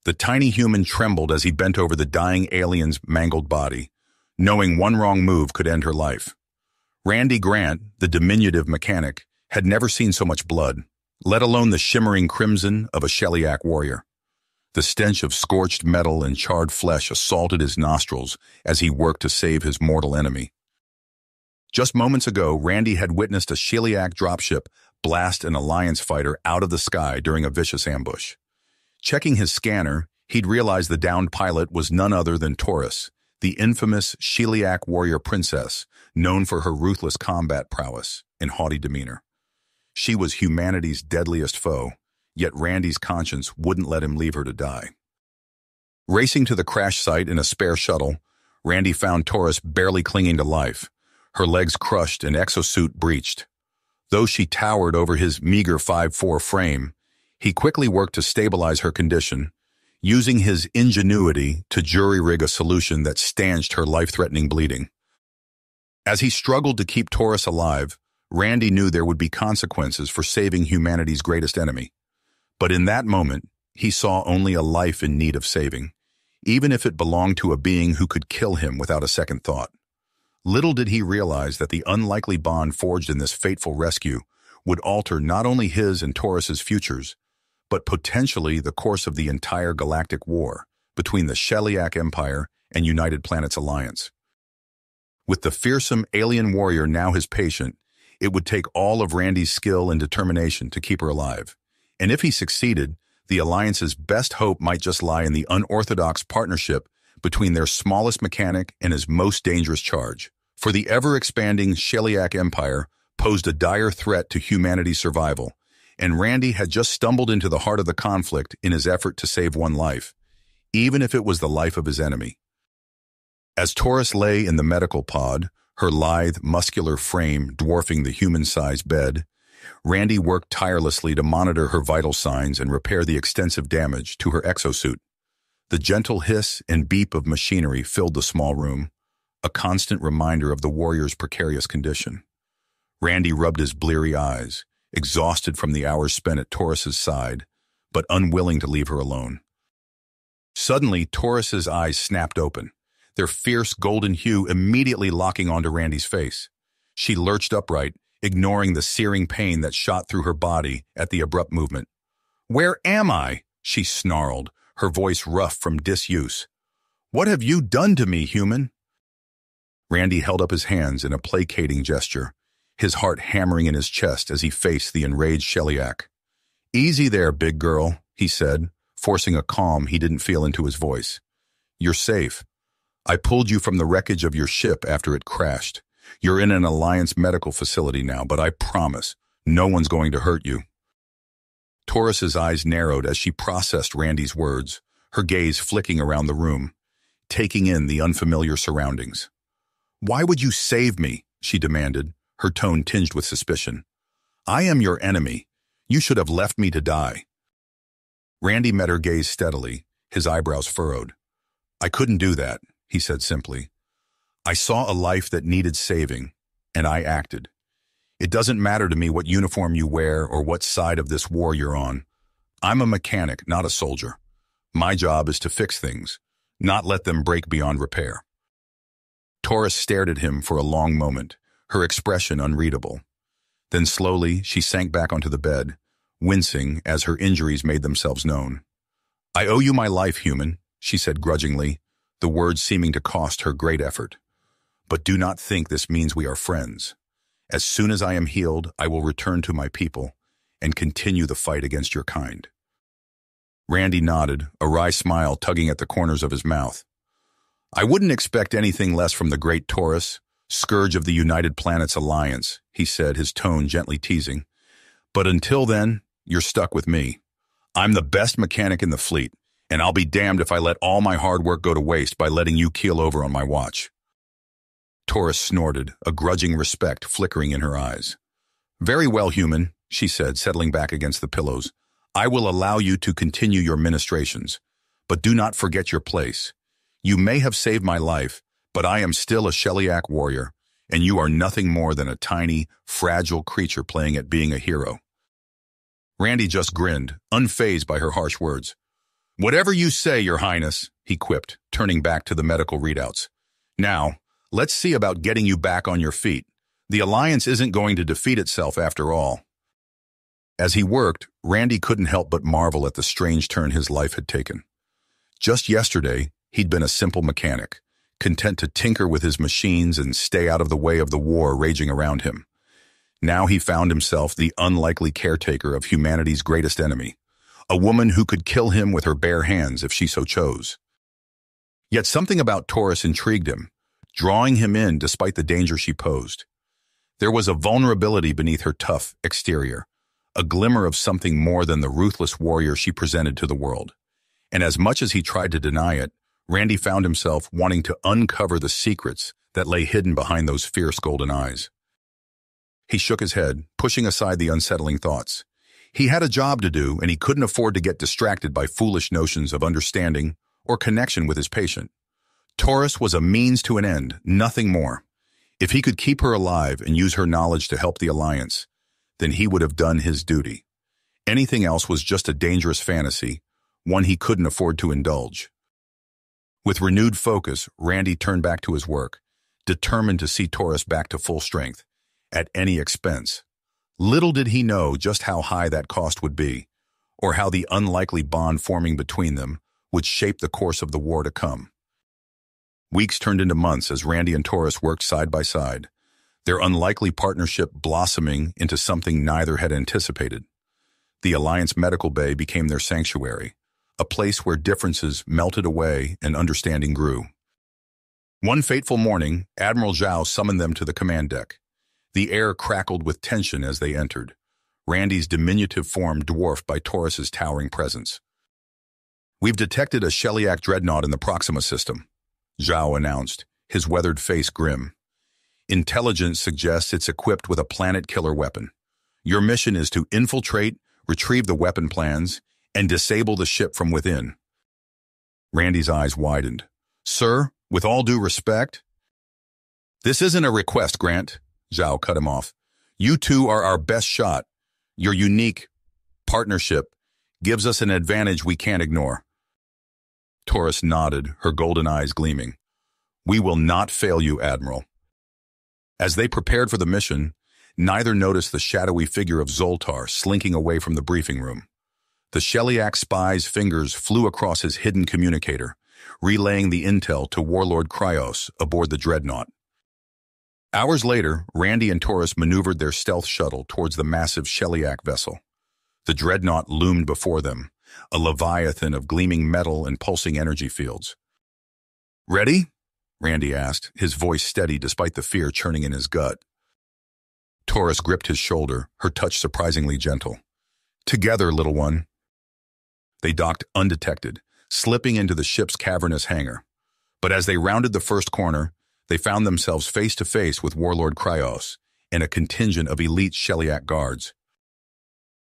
The tiny human trembled as he bent over the dying alien's mangled body, knowing one wrong move could end her life. Randy Grant, the diminutive mechanic, had never seen so much blood, let alone the shimmering crimson of a Shellyak warrior. The stench of scorched metal and charred flesh assaulted his nostrils as he worked to save his mortal enemy. Just moments ago, Randy had witnessed a Shellyak dropship blast an Alliance fighter out of the sky during a vicious ambush. Checking his scanner, he'd realized the downed pilot was none other than Taurus, the infamous Shellyak warrior princess, known for her ruthless combat prowess and haughty demeanor. She was humanity's deadliest foe, yet Randy's conscience wouldn't let him leave her to die. Racing to the crash site in a spare shuttle, Randy found Taurus barely clinging to life, her legs crushed and exosuit breached. Though she towered over his meager 5'4" frame, he quickly worked to stabilize her condition, using his ingenuity to jury-rig a solution that stanched her life-threatening bleeding. As he struggled to keep Taurus alive, Randy knew there would be consequences for saving humanity's greatest enemy. But in that moment, he saw only a life in need of saving, even if it belonged to a being who could kill him without a second thought. Little did he realize that the unlikely bond forged in this fateful rescue would alter not only his and Taurus's futures, but potentially the course of the entire galactic war between the Shellyak Empire and United Planets Alliance. With the fearsome alien warrior now his patient, it would take all of Randy's skill and determination to keep her alive. And if he succeeded, the Alliance's best hope might just lie in the unorthodox partnership between their smallest mechanic and his most dangerous charge. For the ever-expanding Shellyak Empire posed a dire threat to humanity's survival, and Randy had just stumbled into the heart of the conflict in his effort to save one life, even if it was the life of his enemy. As Taurus lay in the medical pod, her lithe, muscular frame dwarfing the human-sized bed, Randy worked tirelessly to monitor her vital signs and repair the extensive damage to her exosuit. The gentle hiss and beep of machinery filled the small room, a constant reminder of the warrior's precarious condition. Randy rubbed his bleary eyes, exhausted from the hours spent at Taurus's side, but unwilling to leave her alone. Suddenly, Taurus's eyes snapped open, their fierce golden hue immediately locking onto Randy's face. She lurched upright, ignoring the searing pain that shot through her body at the abrupt movement. "Where am I?" she snarled, her voice rough from disuse. "What have you done to me, human?" Randy held up his hands in a placating gesture, his heart hammering in his chest as he faced the enraged Shellyak. "Easy there, big girl," he said, forcing a calm he didn't feel into his voice. "You're safe. I pulled you from the wreckage of your ship after it crashed. You're in an Alliance medical facility now, but I promise, no one's going to hurt you." Taurus's eyes narrowed as she processed Randy's words, her gaze flicking around the room, taking in the unfamiliar surroundings. "Why would you save me?" she demanded, her tone tinged with suspicion. "I am your enemy. You should have left me to die." Randy met her gaze steadily, his eyebrows furrowed. "I couldn't do that," he said simply. "I saw a life that needed saving, and I acted. It doesn't matter to me what uniform you wear or what side of this war you're on. I'm a mechanic, not a soldier. My job is to fix things, not let them break beyond repair." Taurus stared at him for a long moment, her expression unreadable. Then slowly, she sank back onto the bed, wincing as her injuries made themselves known. "I owe you my life, human," she said grudgingly, the words seeming to cost her great effort. "But do not think this means we are friends. As soon as I am healed, I will return to my people and continue the fight against your kind." Randy nodded, a wry smile tugging at the corners of his mouth. "I wouldn't expect anything less from the great Taurus, scourge of the United Planets Alliance," he said, his tone gently teasing. "But until then, you're stuck with me. I'm the best mechanic in the fleet, and I'll be damned if I let all my hard work go to waste by letting you keel over on my watch." Taurus snorted, a grudging respect flickering in her eyes. "Very well, human," she said, settling back against the pillows. "I will allow you to continue your ministrations, but do not forget your place. You may have saved my life, but I am still a Shellyak warrior, and you are nothing more than a tiny, fragile creature playing at being a hero." Randy just grinned, unfazed by her harsh words. Whatever you say, Your Highness, he quipped, turning back to the medical readouts. Now, let's see about getting you back on your feet. The Alliance isn't going to defeat itself after all. As he worked, Randy couldn't help but marvel at the strange turn his life had taken. Just yesterday, he'd been a simple mechanic, content to tinker with his machines and stay out of the way of the war raging around him. Now he found himself the unlikely caretaker of humanity's greatest enemy, a woman who could kill him with her bare hands if she so chose. Yet something about Taurus intrigued him, drawing him in despite the danger she posed. There was a vulnerability beneath her tough exterior, a glimmer of something more than the ruthless warrior she presented to the world. And as much as he tried to deny it, Randy found himself wanting to uncover the secrets that lay hidden behind those fierce golden eyes. He shook his head, pushing aside the unsettling thoughts. He had a job to do, and he couldn't afford to get distracted by foolish notions of understanding or connection with his patient. Taurus was a means to an end, nothing more. If he could keep her alive and use her knowledge to help the Alliance, then he would have done his duty. Anything else was just a dangerous fantasy, one he couldn't afford to indulge. With renewed focus, Randy turned back to his work, determined to see Taurus back to full strength, at any expense. Little did he know just how high that cost would be, or how the unlikely bond forming between them would shape the course of the war to come. Weeks turned into months as Randy and Taurus worked side by side, their unlikely partnership blossoming into something neither had anticipated. The Alliance Medical Bay became their sanctuary, a place where differences melted away and understanding grew. One fateful morning, Admiral Zhao summoned them to the command deck. The air crackled with tension as they entered, Randy's diminutive form dwarfed by Taurus's towering presence. "We've detected a Sheliak dreadnought in the Proxima system," Zhao announced, his weathered face grim. "Intelligence suggests it's equipped with a planet-killer weapon. Your mission is to infiltrate, retrieve the weapon plans, and disable the ship from within." Randy's eyes widened. "Sir, with all due respect—" "This isn't a request, Grant," Zhao cut him off. "You two are our best shot. Your unique partnership gives us an advantage we can't ignore." Taurus nodded, her golden eyes gleaming. "We will not fail you, Admiral." As they prepared for the mission, neither noticed the shadowy figure of Zoltar slinking away from the briefing room. The Sheliak spy's fingers flew across his hidden communicator, relaying the intel to Warlord Kryos aboard the dreadnought. Hours later, Randy and Taurus maneuvered their stealth shuttle towards the massive Sheliak vessel. The dreadnought loomed before them, a leviathan of gleaming metal and pulsing energy fields. "Ready?" Randy asked, his voice steady despite the fear churning in his gut. Taurus gripped his shoulder, her touch surprisingly gentle. "Together, little one." They docked undetected, slipping into the ship's cavernous hangar. But as they rounded the first corner, they found themselves face to face with Warlord Kryos and a contingent of elite Sheliak guards.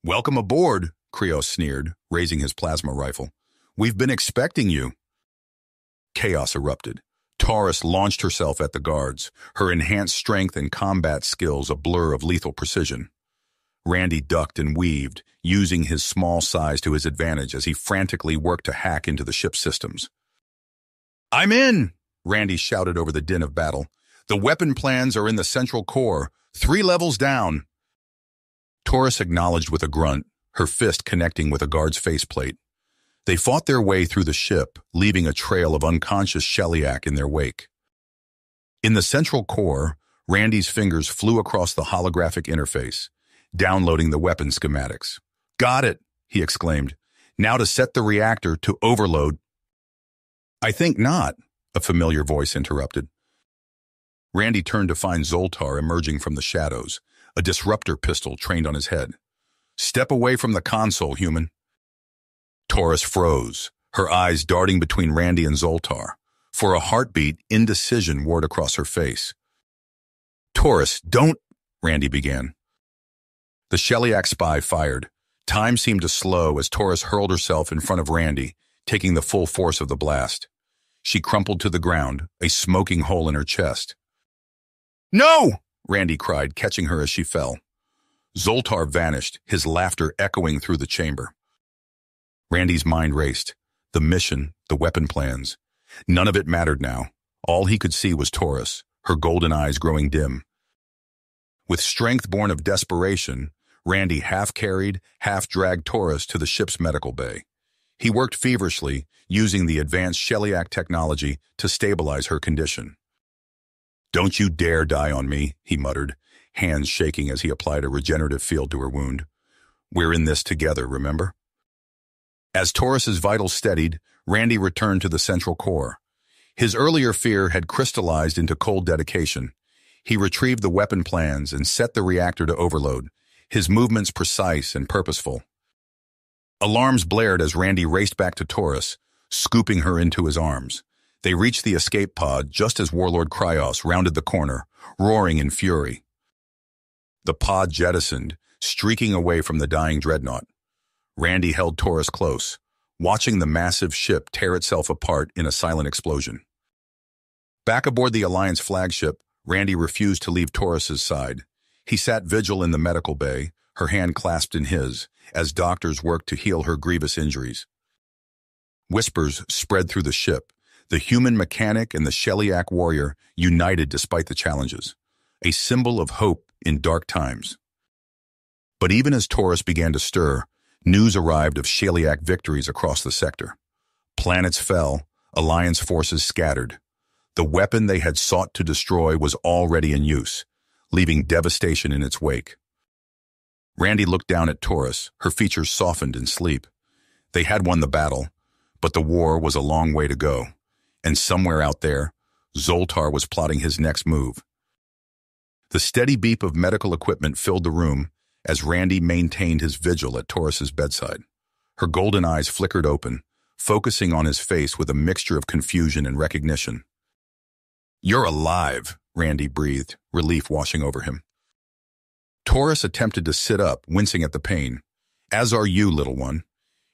"Welcome aboard," Kryos sneered, raising his plasma rifle. "We've been expecting you." Chaos erupted. Taurus launched herself at the guards, her enhanced strength and combat skills a blur of lethal precision. Randy ducked and weaved, using his small size to his advantage as he frantically worked to hack into the ship's systems. "I'm in!" Randy shouted over the din of battle. "The weapon plans are in the central core, 3 levels down." Taurus acknowledged with a grunt, her fist connecting with a guard's faceplate. They fought their way through the ship, leaving a trail of unconscious Sheliak in their wake. In the central core, Randy's fingers flew across the holographic interface, downloading the weapon schematics. "Got it," he exclaimed. "Now to set the reactor to overload." "I think not," a familiar voice interrupted. Randy turned to find Zoltar emerging from the shadows, a disruptor pistol trained on his head. "Step away from the console, human." Taurus froze, her eyes darting between Randy and Zoltar. For a heartbeat, indecision wore across her face. "Taurus, don't—" Randy began. The Sheliak spy fired. Time seemed to slow as Taurus hurled herself in front of Randy, taking the full force of the blast. She crumpled to the ground, a smoking hole in her chest. "No!" Randy cried, catching her as she fell. Zoltar vanished, his laughter echoing through the chamber. Randy's mind raced. the mission, the weapon plans. None of it mattered now. All he could see was Taurus, her golden eyes growing dim. With strength born of desperation, Randy half-carried, half-dragged Taurus to the ship's medical bay. He worked feverishly, using the advanced Shellyak technology to stabilize her condition. "Don't you dare die on me," he muttered, hands shaking as he applied a regenerative field to her wound. "We're in this together, remember?" As Taurus's vitals steadied, Randy returned to the central core. His earlier fear had crystallized into cold dedication. He retrieved the weapon plans and set the reactor to overload, his movements precise and purposeful. Alarms blared as Randy raced back to Taurus, scooping her into his arms. They reached the escape pod just as Warlord Kryos rounded the corner, roaring in fury. The pod jettisoned, streaking away from the dying dreadnought. Randy held Taurus close, watching the massive ship tear itself apart in a silent explosion. Back aboard the Alliance flagship, Randy refused to leave Taurus's side. He sat vigil in the medical bay, her hand clasped in his, as doctors worked to heal her grievous injuries. Whispers spread through the ship. The human mechanic and the Shellyak warrior united despite the challenges, a symbol of hope in dark times. But even as Taurus began to stir, news arrived of Shellyak victories across the sector. Planets fell, Alliance forces scattered. The weapon they had sought to destroy was already in use, leaving devastation in its wake. Randy looked down at Taurus, her features softened in sleep. They had won the battle, but the war was a long way to go. And somewhere out there, Zoltar was plotting his next move. The steady beep of medical equipment filled the room as Randy maintained his vigil at Taurus's bedside. Her golden eyes flickered open, focusing on his face with a mixture of confusion and recognition. "You're alive," Randy breathed, relief washing over him. Taurus attempted to sit up, wincing at the pain. "As are you, little one.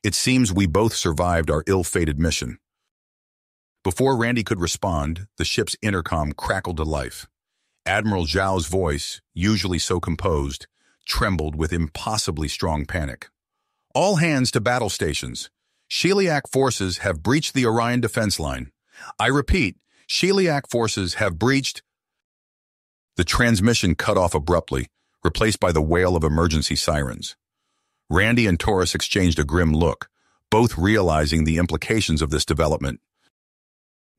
It seems we both survived our ill-fated mission." Before Randy could respond, the ship's intercom crackled to life. Admiral Zhao's voice, usually so composed, trembled with impossibly strong panic. "All hands to battle stations. Shellyak forces have breached the Orion defense line. I repeat, Shellyak forces have breached—" The transmission cut off abruptly, replaced by the wail of emergency sirens. Randy and Taurus exchanged a grim look, both realizing the implications of this development.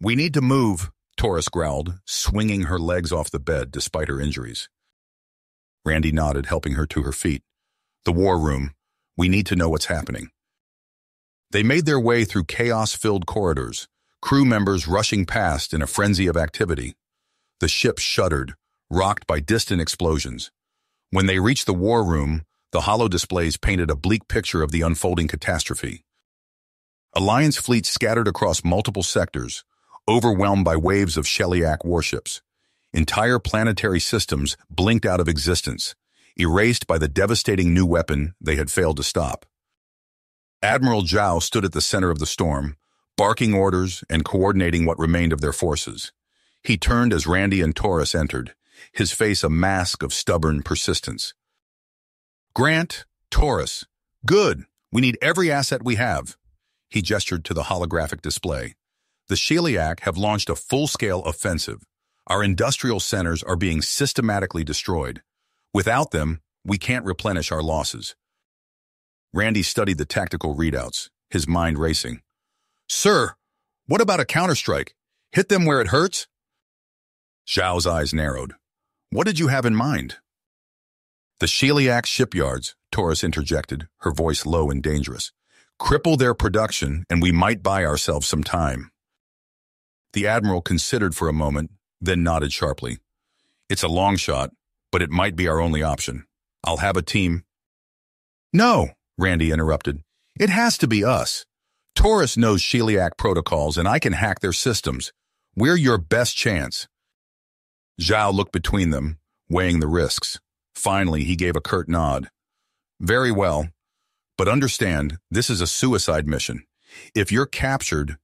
"We need to move," Taurus growled, swinging her legs off the bed despite her injuries. Randy nodded, helping her to her feet. "The war room. We need to know what's happening." They made their way through chaos-filled corridors, crew members rushing past in a frenzy of activity. The ship shuddered, rocked by distant explosions. When they reached the war room, the holo displays painted a bleak picture of the unfolding catastrophe. Alliance fleets scattered across multiple sectors, overwhelmed by waves of Shellyak warships. Entire planetary systems blinked out of existence, erased by the devastating new weapon they had failed to stop. Admiral Zhao stood at the center of the storm, barking orders and coordinating what remained of their forces. He turned as Randy and Taurus entered, his face a mask of stubborn persistence. "Grant, Taurus, good. We need every asset we have." He gestured to the holographic display. "The Shellyak have launched a full-scale offensive. Our industrial centers are being systematically destroyed. Without them, we can't replenish our losses." Randy studied the tactical readouts, his mind racing. "Sir, what about a counterstrike? Hit them where it hurts?" Zhao's eyes narrowed. "What did you have in mind?" "The Shellyak shipyards," Taurus interjected, her voice low and dangerous. "Cripple their production, and we might buy ourselves some time." The Admiral considered for a moment, then nodded sharply. "It's a long shot, but it might be our only option. I'll have a team." "No," Randy interrupted. "It has to be us. Taurus knows Shellyak protocols, and I can hack their systems. We're your best chance." Zhao looked between them, weighing the risks. Finally, he gave a curt nod. "Very well, but understand, this is a suicide mission. If you're captured—"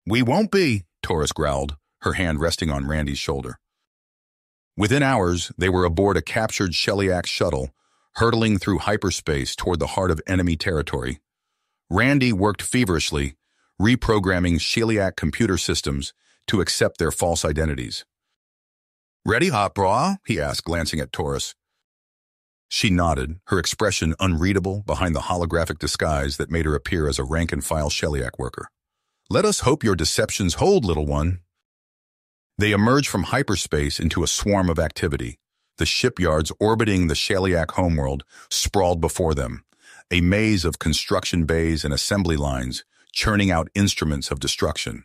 "We won't be," Taurus growled, her hand resting on Randy's shoulder. Within hours, they were aboard a captured Shellyak shuttle, hurtling through hyperspace toward the heart of enemy territory. Randy worked feverishly, reprogramming Sheliak computer systems to accept their false identities. "Ready, hot bra?" he asked, glancing at Taurus. She nodded, her expression unreadable behind the holographic disguise that made her appear as a rank-and-file Sheliak worker. "Let us hope your deceptions hold, little one." They emerged from hyperspace into a swarm of activity. The shipyards orbiting the Sheliak homeworld sprawled before them, a maze of construction bays and assembly lines churning out instruments of destruction.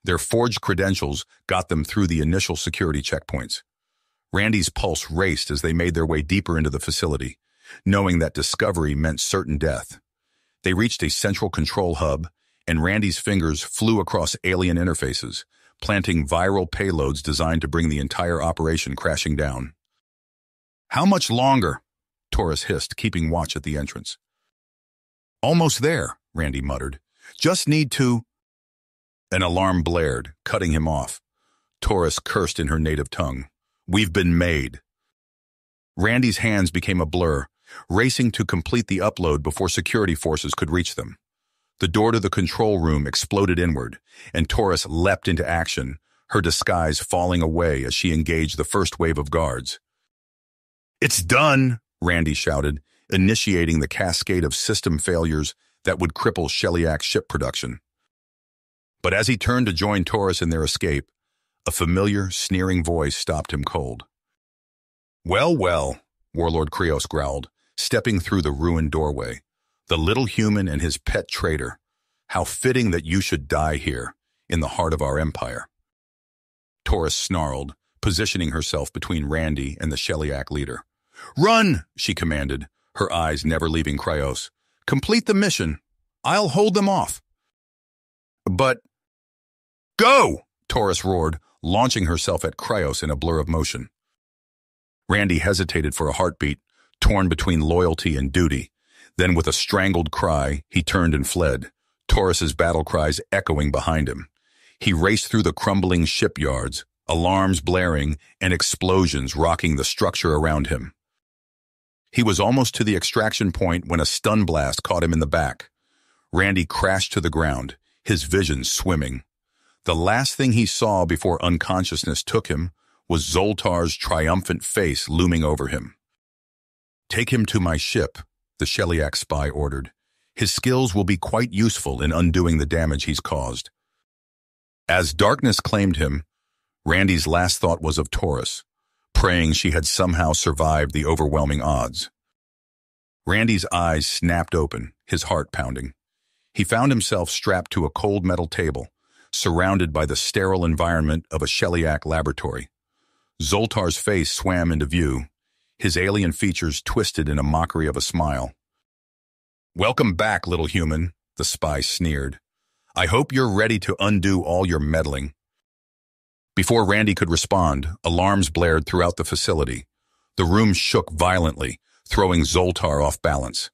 Their forged credentials got them through the initial security checkpoints. Randy's pulse raced as they made their way deeper into the facility, knowing that discovery meant certain death. They reached a central control hub, and Randy's fingers flew across alien interfaces, planting viral payloads designed to bring the entire operation crashing down. "How much longer?" Taurus hissed, keeping watch at the entrance. "Almost there," Randy muttered. "Just need to—" An alarm blared, cutting him off. Taurus cursed in her native tongue. "We've been made." Randy's hands became a blur, racing to complete the upload before security forces could reach them. The door to the control room exploded inward, and Taurus leapt into action, her disguise falling away as she engaged the first wave of guards. "It's done!" Randy shouted, initiating the cascade of system failures that would cripple Sheliak's ship production. But as he turned to join Taurus in their escape, a familiar, sneering voice stopped him cold. "Well, well," Warlord Krios growled, stepping through the ruined doorway. "The little human and his pet traitor. How fitting that you should die here, in the heart of our empire." Taurus snarled, positioning herself between Randy and the Sheliak leader. "Run!" she commanded, her eyes never leaving Krios. "Complete the mission. I'll hold them off." "But—" "Go!" Taurus roared, launching herself at Krios in a blur of motion. Randy hesitated for a heartbeat, torn between loyalty and duty. Then with a strangled cry, he turned and fled, Taurus's battle cries echoing behind him. He raced through the crumbling shipyards, alarms blaring and explosions rocking the structure around him. He was almost to the extraction point when a stun blast caught him in the back. Randy crashed to the ground, his vision swimming. The last thing he saw before unconsciousness took him was Zoltar's triumphant face looming over him. "Take him to my ship," the Sheliak spy ordered. "His skills will be quite useful in undoing the damage he's caused." As darkness claimed him, Randy's last thought was of Taurus, praying she had somehow survived the overwhelming odds. Randy's eyes snapped open, his heart pounding. He found himself strapped to a cold metal table, surrounded by the sterile environment of a Sheliak laboratory. Zoltar's face swam into view, his alien features twisted in a mockery of a smile. "Welcome back, little human," the spy sneered. "I hope you're ready to undo all your meddling." Before Randy could respond, alarms blared throughout the facility. The room shook violently, throwing Zoltar off balance.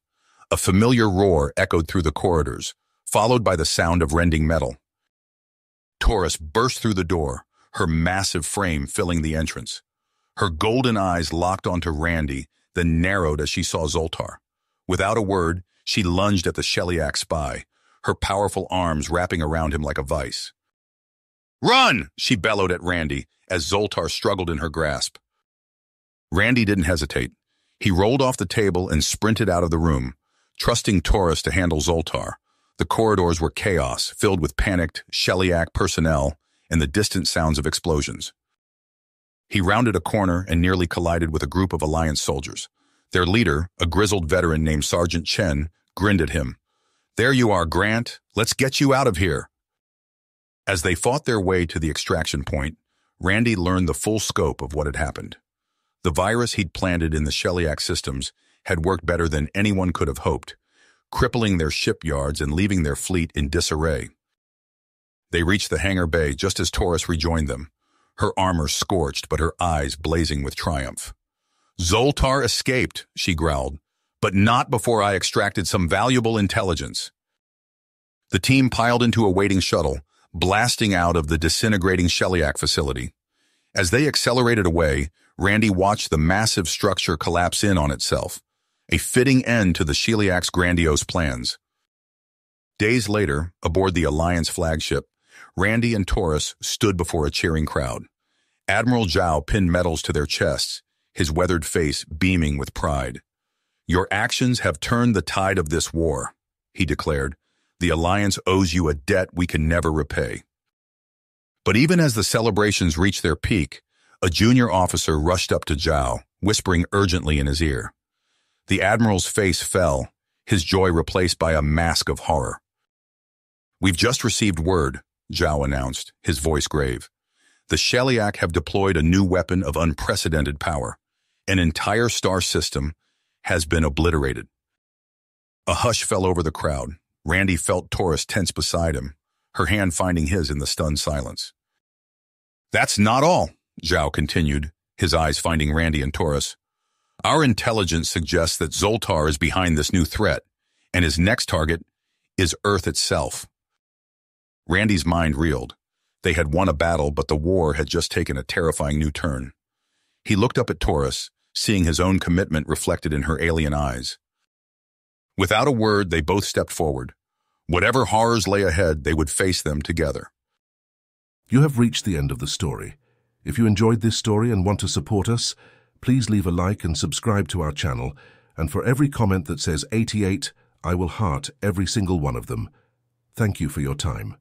A familiar roar echoed through the corridors, followed by the sound of rending metal. Taurus burst through the door, her massive frame filling the entrance. Her golden eyes locked onto Randy, then narrowed as she saw Zoltar. Without a word, she lunged at the Sheliak spy, her powerful arms wrapping around him like a vice. "Run!" she bellowed at Randy as Zoltar struggled in her grasp. Randy didn't hesitate. He rolled off the table and sprinted out of the room, trusting Taurus to handle Zoltar. The corridors were chaos, filled with panicked Sheliak personnel and the distant sounds of explosions. He rounded a corner and nearly collided with a group of Alliance soldiers. Their leader, a grizzled veteran named Sergeant Chen, grinned at him. "There you are, Grant. Let's get you out of here." As they fought their way to the extraction point, Randy learned the full scope of what had happened. The virus he'd planted in the Sheliak systems had worked better than anyone could have hoped, crippling their shipyards and leaving their fleet in disarray. They reached the hangar bay just as Taurus rejoined them, her armor scorched but her eyes blazing with triumph. "Zoltar escaped," she growled, "but not before I extracted some valuable intelligence." The team piled into a waiting shuttle, blasting out of the disintegrating Sheliak facility. As they accelerated away, Randy watched the massive structure collapse in on itself, a fitting end to the Sheliak's grandiose plans. Days later, aboard the Alliance flagship, Randy and Taurus stood before a cheering crowd. Admiral Zhao pinned medals to their chests, his weathered face beaming with pride. "Your actions have turned the tide of this war," he declared. "The Alliance owes you a debt we can never repay." But even as the celebrations reached their peak, a junior officer rushed up to Zhao, whispering urgently in his ear. The Admiral's face fell, his joy replaced by a mask of horror. "We've just received word," Zhao announced, his voice grave. "The Sheliak have deployed a new weapon of unprecedented power. An entire star system has been obliterated." A hush fell over the crowd. Randy felt Taurus tense beside him, her hand finding his in the stunned silence. "That's not all," Zhao continued, his eyes finding Randy and Taurus. "Our intelligence suggests that Zoltar is behind this new threat, and his next target is Earth itself." Randy's mind reeled. They had won a battle, but the war had just taken a terrifying new turn. He looked up at Taurus, seeing his own commitment reflected in her alien eyes. Without a word, they both stepped forward. Whatever horrors lay ahead, they would face them together. You have reached the end of the story. If you enjoyed this story and want to support us, please leave a like and subscribe to our channel, and for every comment that says 88, I will heart every single one of them. Thank you for your time.